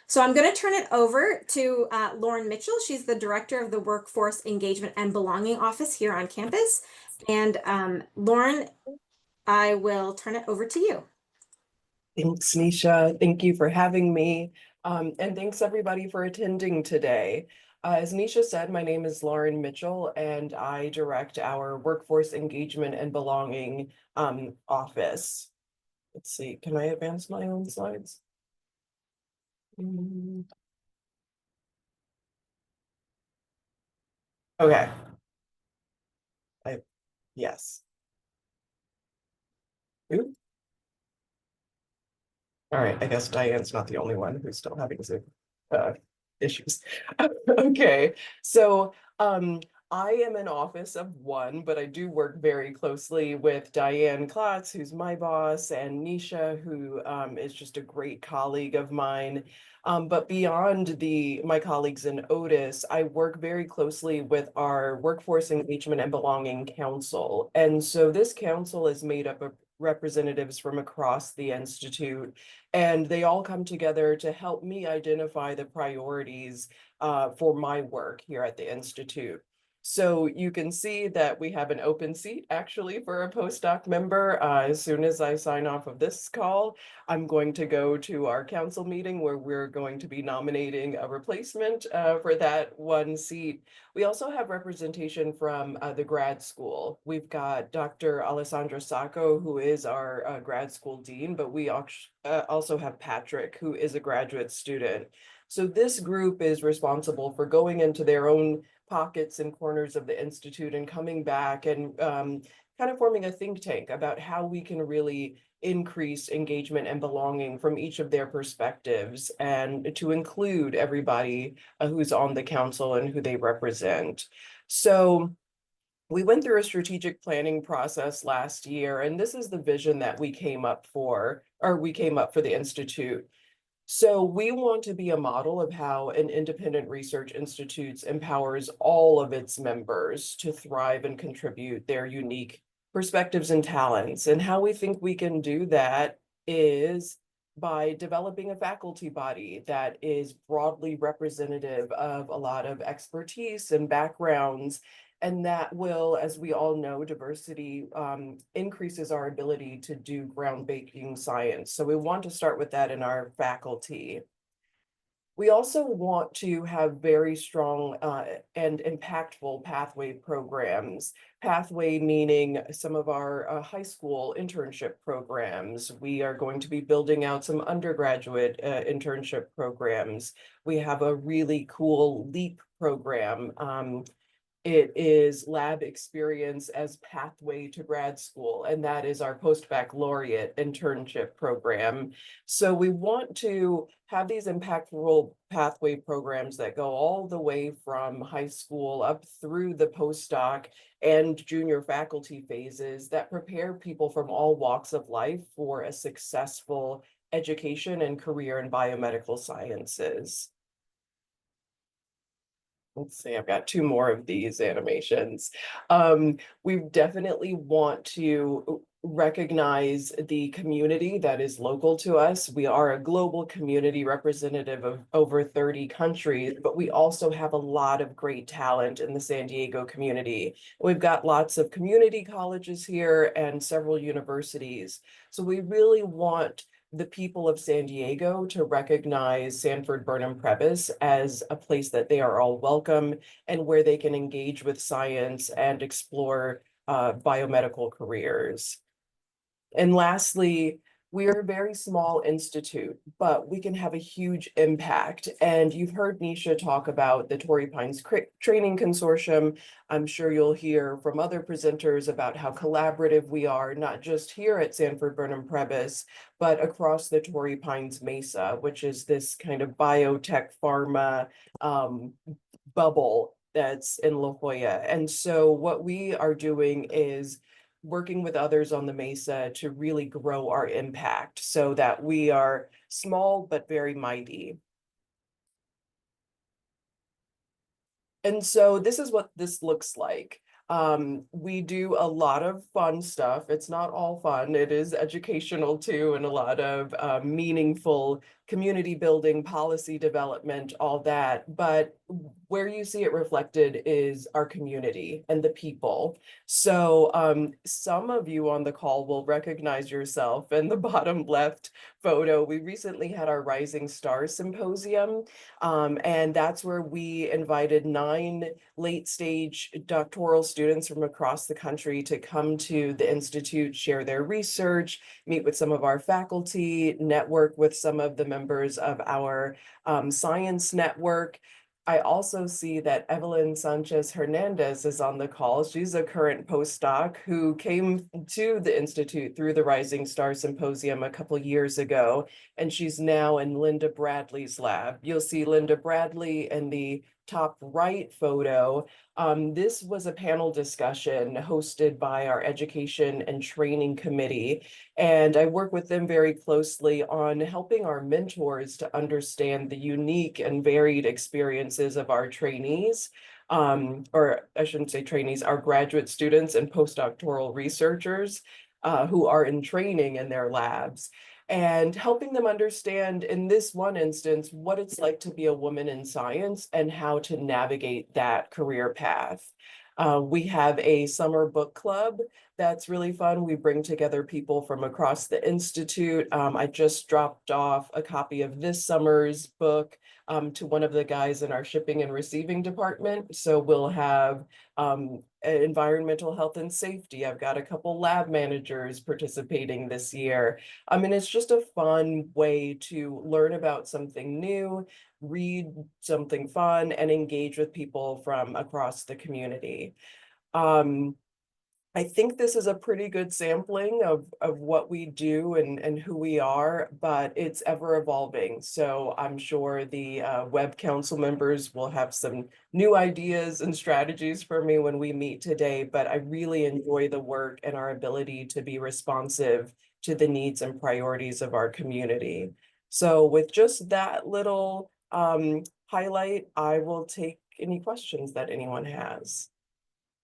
So I'm going to turn it over to Lauren Mitchell. She's the director of the Workforce Engagement and Belonging Office here on campus. And Lauren, I will turn it over to you. Thanks, Nisha. Thank you for having me. And thanks everybody for attending today. As Nisha said, my name is Lauren Mitchell and I direct our Workforce Engagement and Belonging office. Let's see, can I advance my own slides? Okay. Yes. Ooh. All right, I guess Diane's not the only one who's still having Zoom issues. Okay, so I am an office of one, but I do work very closely with Diane Klotz, who's my boss, and Nisha, who is just a great colleague of mine. But beyond my colleagues in Otis, I work very closely with our Workforce Engagement and Belonging Council. And so this council is made up of representatives from across the Institute, and they all come together to help me identify the priorities for my work here at the Institute. So you can see that we have an open seat actually for a postdoc member. As soon as I sign off of this call, I'm going to go to our council meeting where we're going to be nominating a replacement for that one seat. We also have representation from the grad school. We've got Dr. Alessandra Sacco, who is our grad school dean, but we also have Patrick, who is a graduate student. So this group is responsible for going into their own pockets and corners of the Institute and coming back and kind of forming a think tank about how we can really increase engagement and belonging from each of their perspectives and to include everybody who's on the council and who they represent. So we went through a strategic planning process last year, and this is the vision that we came up for the Institute. So we want to be a model of how an independent research institute empowers all of its members to thrive and contribute their unique perspectives and talents. And how we think we can do that is by developing a faculty body that is broadly representative of a lot of expertise and backgrounds. And that will, as we all know, diversity increases our ability to do groundbreaking science. So we want to start with that in our faculty. We also want to have very strong and impactful pathway programs. Pathway meaning some of our high school internship programs. We are going to be building out some undergraduate internship programs. We have a really cool LEAP program. It is lab experience as pathway to grad school, and that is our post-baccalaureate internship program. So we want to have these impactful pathway programs that go all the way from high school up through the postdoc and junior faculty phases that prepare people from all walks of life for a successful education and career in biomedical sciences. Let's see, I've got two more of these animations. We definitely want to recognize the community that is local to us. We are a global community representative of over 30 countries, but we also have a lot of great talent in the San Diego community. We've got lots of community colleges here and several universities. So we really want the people of San Diego to recognize Sanford Burnham Prebys as a place that they are all welcome and where they can engage with science and explore biomedical careers. And lastly, we are a very small institute, but we can have a huge impact. And you've heard Nisha talk about the Torrey Pines Training Consortium. I'm sure you'll hear from other presenters about how collaborative we are, not just here at Sanford Burnham Prebys, but across the Torrey Pines Mesa, which is this kind of biotech pharma bubble that's in La Jolla. And so what we are doing is working with others on the Mesa to really grow our impact so that we are small but very mighty. And so this is what this looks like. We do a lot of fun stuff. It's not all fun. It is educational too, and a lot of meaningful community building, policy development, all that. But where you see it reflected is our community and the people. So some of you on the call will recognize yourself in the bottom left photo. We recently had our Rising Stars Symposium, and that's where we invited 9 late stage doctoral students from across the country to come to the Institute, share their research, meet with some of our faculty, network with some of the members of our science network. I also see that Evelyn Sanchez Hernandez is on the call. She's a current postdoc who came to the Institute through the Rising Star Symposium a couple years ago, and she's now in Linda Bradley's lab. You'll see Linda Bradley in the top right photo. This was a panel discussion hosted by our Education and Training Committee, and I work with them very closely on helping our mentors to understand the unique and varied experiences of our trainees, or I shouldn't say trainees, our graduate students and postdoctoral researchers who are in training in their labs, and helping them understand, in this one instance, what it's like to be a woman in science and how to navigate that career path. We have a summer book club that's really fun. We bring together people from across the Institute. I just dropped off a copy of this summer's book to one of the guys in our shipping and receiving department. So we'll have environmental health and safety. I've got a couple lab managers participating this year. I mean, it's just a fun way to learn about something new, read something fun, and engage with people from across the community. I think this is a pretty good sampling of what we do and who we are, but it's ever evolving. So I'm sure the web council members will have some new ideas and strategies for me when we meet today, but I really enjoy the work and our ability to be responsive to the needs and priorities of our community. So with just that little highlight, I will take any questions that anyone has.